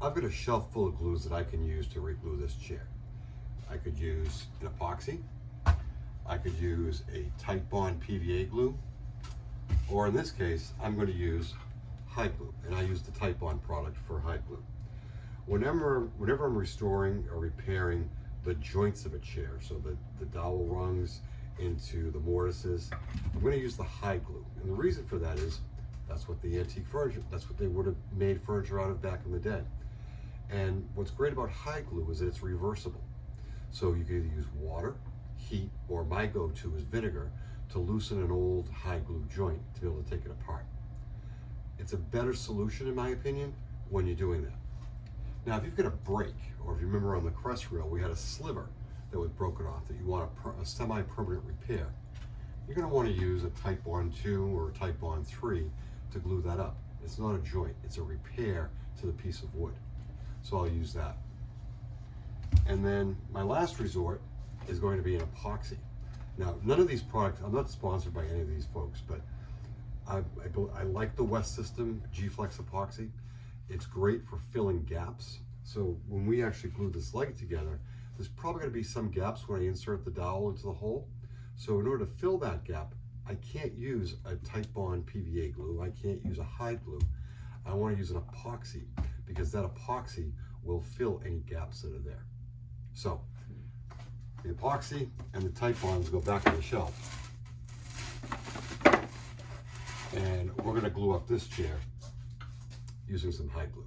I've got a shelf full of glues that I can use to re-glue this chair. I could use an epoxy, I could use a tight bond PVA glue, or in this case, I'm going to use hide glue, and I use the tight bond product for hide glue. Whenever I'm restoring or repairing the joints of a chair, so the dowel rungs into the mortises, I'm going to use the hide glue. And the reason for that is that's what the antique furniture, that's what they would have made furniture out of back in the day. And what's great about hide glue is that it's reversible. So you can either use water, heat, or my go-to is vinegar to loosen an old hide glue joint to be able to take it apart. It's a better solution, in my opinion, when you're doing that. Now, if you've got a break, or if you remember on the crest rail, we had a sliver that was broken off that you want a semi-permanent repair, you're going to want to use a Type Bond 2 or a Type Bond 3 to glue that up. It's not a joint, it's a repair to the piece of wood. So I'll use that. And then my last resort is going to be an epoxy. Now, none of these products, I'm not sponsored by any of these folks, but I like the West System G-Flex epoxy. It's great for filling gaps. So when we actually glue this leg together, there's probably going to be some gaps when I insert the dowel into the hole. So in order to fill that gap, I can't use a tight bond PVA glue. I can't use a hide glue. I want to use an epoxy because that epoxy will fill any gaps that are there. So the epoxy and the tight bonds go back on the shelf. And we're going to glue up this chair using some hide glue.